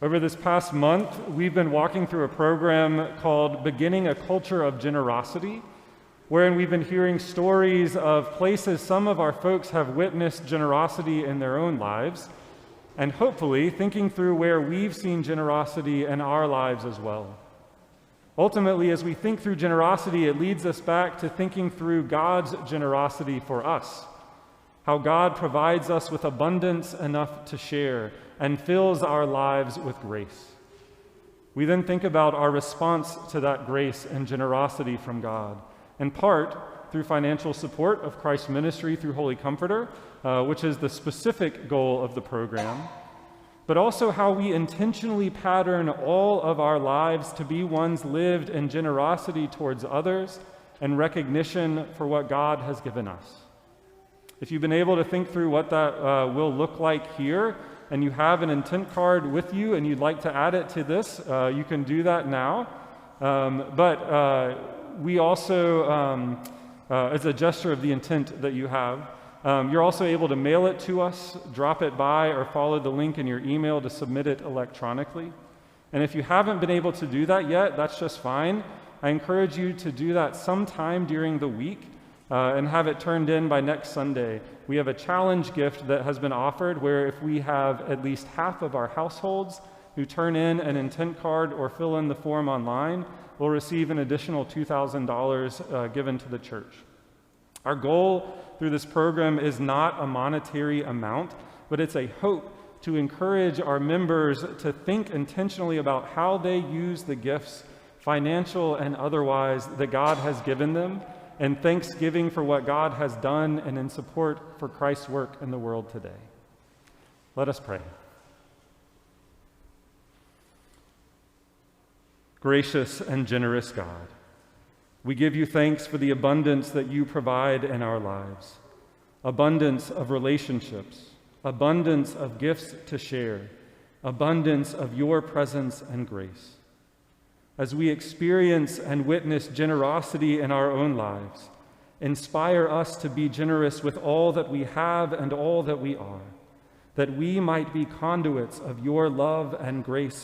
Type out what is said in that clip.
Over this past month, we've been walking through a program called Beginning a Culture of Generosity, wherein we've been hearing stories of places some of our folks have witnessed generosity in their own lives, and hopefully thinking through where we've seen generosity in our lives as well. Ultimately, as we think through generosity, it leads us back to thinking through God's generosity for us, how God provides us with abundance enough to share and fills our lives with grace. We then think about our response to that grace and generosity from God, in part through financial support of Christ's ministry through Holy Comforter, which is the specific goal of the program, but also how we intentionally pattern all of our lives to be ones lived in generosity towards others and recognition for what God has given us. If you've been able to think through what that will look like here, and you have an intent card with you and you'd like to add it to this, you can do that now. But we also, as a gesture of the intent that you have, you're also able to mail it to us, drop it by, or follow the link in your email to submit it electronically. And if you haven't been able to do that yet, that's just fine. I encourage you to do that sometime during the week and have it turned in by next Sunday. We have a challenge gift that has been offered where if we have at least half of our households who turn in an intent card or fill in the form online, we'll receive an additional $2,000 given to the church. Our goal through this program is not a monetary amount, but it's a hope to encourage our members to think intentionally about how they use the gifts, financial and otherwise, that God has given them, and thanksgiving for what God has done and in support for Christ's work in the world today. Let us pray. Gracious and generous God, we give you thanks for the abundance that you provide in our lives, abundance of relationships, abundance of gifts to share, abundance of your presence and grace. As we experience and witness generosity in our own lives, inspire us to be generous with all that we have and all that we are, that we might be conduits of your love and grace